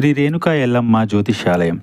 శ్రీ రేణుకా ఎల్లమ్మ జ్యోతిష్యాలయం.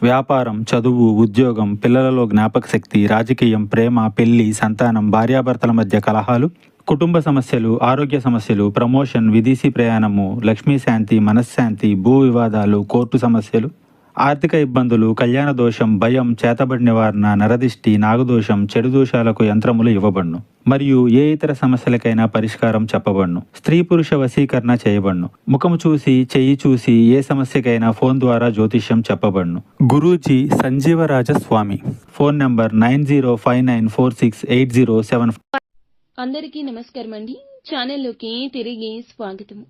వ్యాపారం, చదువు, ఉద్యోగం, పిల్లలలో జ్ఞాపకశక్తి, రాజకీయం, ప్రేమ, పెళ్లి, సంతానం, భార్యాభర్తల మధ్య కలహాలు, కుటుంబ సమస్యలు, ఆరోగ్య సమస్యలు, ప్రమోషన్, విదేశీ ప్రయాణము, లక్ష్మీ శాంతి, మనశ్శాంతి, భూ వివాదాలు, కోర్టు సమస్యలు, ఆర్థిక ఇబ్బందులు, కళ్యాణ దోషం, భయం, చేతబడి నివారణ, నరదిష్టి, నాగదోషం, చెడు దోషాలకు యంత్రములు ఇవ్వబడును. మరియు ఏ ఇతర సమస్యలకైనా పరిష్కారం చెప్పబడును. స్త్రీ పురుష వశీకరణ చేయబడును. ముఖము చూసి, చెయ్యి చూసి ఏ సమస్యకైనా ఫోన్ ద్వారా జ్యోతిష్యం చెప్పబడును. గురూజీ సంజీవరాజ స్వామి. Phone number 9059468074. అందరికీ నమస్కారం అండి. ఛానల్లోకి తిరిగి స్వాగతం.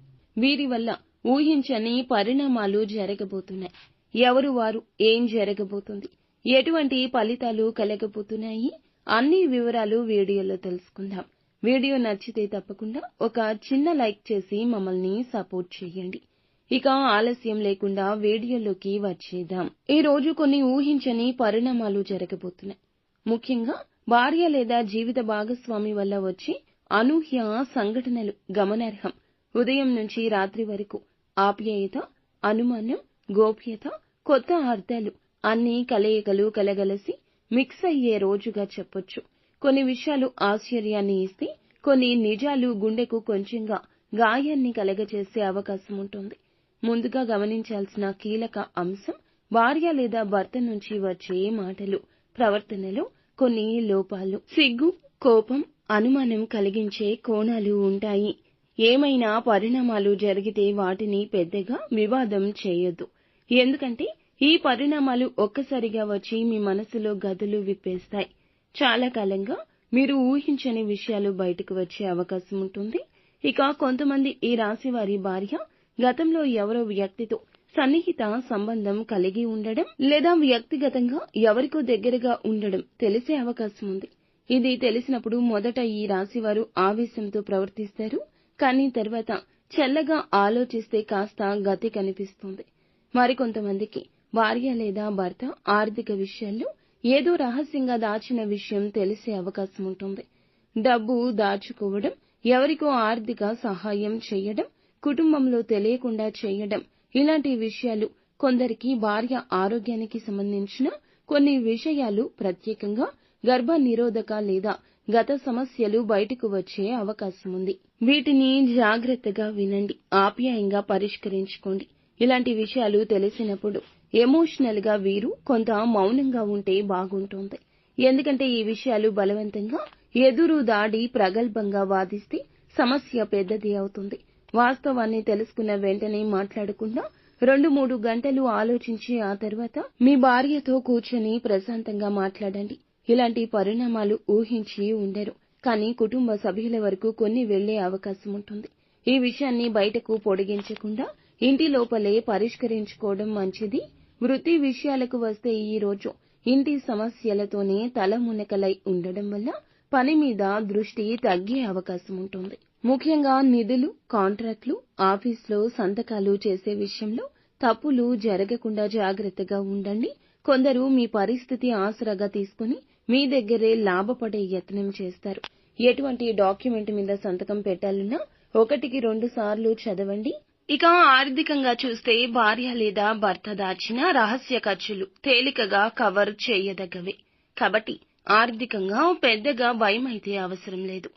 వీరి వల్ల ఊహించని పరిణామాలు జరగబోతున్నాయి. ఎవరు వారు, ఏం జరగబోతుంది, ఎటువంటి ఫలితాలు కలగబోతున్నాయి, అన్ని వివరాలు వీడియోలో తెలుసుకుందాం. వీడియో నచ్చితే తప్పకుండా ఒక చిన్న లైక్ చేసి మమ్మల్ని సపోర్ట్ చేయండి. ఇక ఆలస్యం లేకుండా వీడియోలోకి వచ్చేద్దాం. ఈ రోజు కొన్ని ఊహించని పరిణామాలు జరగబోతున్నాయి. ముఖ్యంగా భార్య లేదా జీవిత భాగస్వామి వల్ల వచ్చే అనూహ్య సంఘటనలు గమనార్హం. ఉదయం నుంచి రాత్రి వరకు ఆప్యాయత, అనుమానం, గోప్యత, కొత్త అర్థాలు అన్ని కలయికలు కలగలసి మిక్స్ అయ్యే రోజుగా చెప్పొచ్చు. కొన్ని విషయాలు ఆశ్చర్యాన్ని ఇస్తే, కొన్ని నిజాలు గుండెకు కొంచెంగా గాయాన్ని కలగజేసే అవకాశం ఉంటుంది. ముందుగా గమనించాల్సిన కీలక అంశం భార్య లేదా భర్త నుంచి వచ్చే మాటలు, ప్రవర్తనలో కొన్ని లోపాలు, సిగ్గు, కోపం, అనుమానం కలిగించే కోణాలు ఉంటాయి. ఏమైనా పరిణామాలు జరిగితే వాటిని పెద్దగా వివాదం చేయొద్దు. ఎందుకంటే ఈ పరిణామాలు ఒక్కసారిగా వచ్చి మీ మనసులో గదులు విప్పేస్తాయి. చాలా కాలంగా మీరు ఊహించని విషయాలు బయటకు వచ్చే అవకాశం ఉంటుంది. ఇక కొంతమంది ఈ రాశి వారి భార్య గతంలో ఎవరో వ్యక్తితో సన్నిహిత సంబంధం కలిగి ఉండడం లేదా వ్యక్తిగతంగా ఎవరికో దగ్గరగా ఉండడం తెలిసే అవకాశం ఉంది. ఇది తెలిసినప్పుడు మొదట ఈ రాశివారు ఆవేశంతో ప్రవర్తిస్తారు. కానీ తర్వాత చల్లగా ఆలోచిస్తే కాస్త గతి కనిపిస్తుంది. మరికొంతమందికి భార్య లేదా భర్త ఆర్థిక విషయాల్లో ఏదో రహస్యంగా దాచిన విషయం తెలిసే అవకాశం ఉంటుంది. డబ్బు దాచుకోవడం, ఎవరికో ఆర్థిక సహాయం చేయడం, కుటుంబంలో తెలియకుండా చేయడం, ఇలాంటి విషయాలు, కొందరికి భార్య ఆరోగ్యానికి సంబంధించిన కొన్ని విషయాలు, ప్రత్యేకంగా గర్భ నిరోధక లేదా గత సమస్యలు బయటకు వచ్చే అవకాశం ఉంది. వీటిని జాగ్రత్తగా వినండి, ఆప్యాయంగా పరిష్కరించుకోండి. ఇలాంటి విషయాలు తెలిసినప్పుడు ఎమోషనల్ గా వీరు కొంత మౌనంగా ఉంటే బాగుంటుంది. ఎందుకంటే ఈ విషయాలు బలవంతంగా ఎదురు దాడి ప్రగల్భంగా వాదిస్తే సమస్య పెద్దది అవుతుంది. వాస్తవాన్ని తెలుసుకున్న వెంటనే మాట్లాడకుండా 2-3 గంటలు ఆలోచించి ఆ తర్వాత మీ భార్యతో కూర్చొని ప్రశాంతంగా మాట్లాడండి. ఇలాంటి పరిణామాలు ఊహించి ఉండరు, కానీ కుటుంబ సభ్యుల వరకు కొన్ని వెళ్లే అవకాశం ఉంటుంది. ఈ విషయాన్ని బయటకు పొడిగించకుండా ఇంటి లోపలే పరిష్కరించుకోవడం మంచిది. వృత్తి విషయాలకు వస్తే ఈ రోజు ఇంటి సమస్యలతోనే తలమునకలై ఉండడం వల్ల పని మీద దృష్టి తగ్గే అవకాశం ఉంటుంది. ముఖ్యంగా నిధులు, కాంట్రాక్టులు, ఆఫీస్లో సంతకాలు చేసే విషయంలో తప్పులు జరగకుండా జాగ్రత్తగా ఉండండి. కొందరు మీ పరిస్థితి ఆసరాగా తీసుకుని మీ దగ్గరే లాభపడే యత్నం చేస్తారు. ఎటువంటి డాక్యుమెంట్ మీద సంతకం పెట్టాలన్నా 1-2 సార్లు చదవండి. ఇక ఆర్థికంగా చూస్తే భార్య లేదా భర్త దాచిన రహస్య ఖర్చులు తేలికగా కవర్ చేయదగ్గవే. కాబట్టి ఆర్థికంగా పెద్దగా భయం అయితే అవసరం లేదు.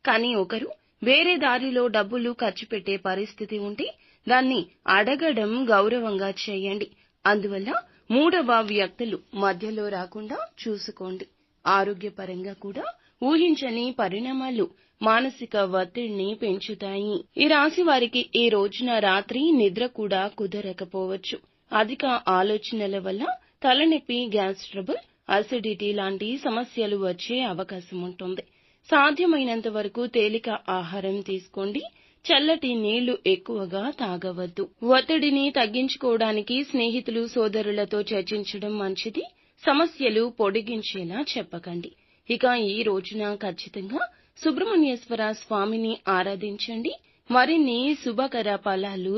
కానీ ఒకరు వేరే దారిలో డబ్బులు ఖర్చు పెట్టే పరిస్థితి ఉంటే దాన్ని అడగడం గౌరవంగా చేయండి. అందువల్ల మూడవ వ్యక్తులు మధ్యలో రాకుండా చూసుకోండి. ఆరోగ్యపరంగా కూడా ఊహించని పరిణామాలు మానసిక ఒత్తిడిని పెంచుతాయి. ఈ రాశి వారికి ఈ రోజున రాత్రి నిద్ర కూడా కుదరకపోవచ్చు. అధిక ఆలోచనల వల్ల తలనొప్పి, గ్యాస్ ట్రబుల్, అసిడిటీ లాంటి సమస్యలు వచ్చే అవకాశం ఉంటుంది. సాధ్యమైనంత వరకు తేలిక ఆహారం తీసుకోండి. చల్లటి నీళ్లు ఎక్కువగా తాగవద్దు. ఒత్తిడిని తగ్గించుకోవడానికి స్నేహితులు, సోదరులతో చర్చించడం మంచిది. సమస్యలు పొడిగించేలా చెప్పకండి. ఇక ఈ రోజున ఖచ్చితంగా సుబ్రహ్మణ్యేశ్వర స్వామిని ఆరాధించండి. మరిన్ని శుభకర ఫలాలు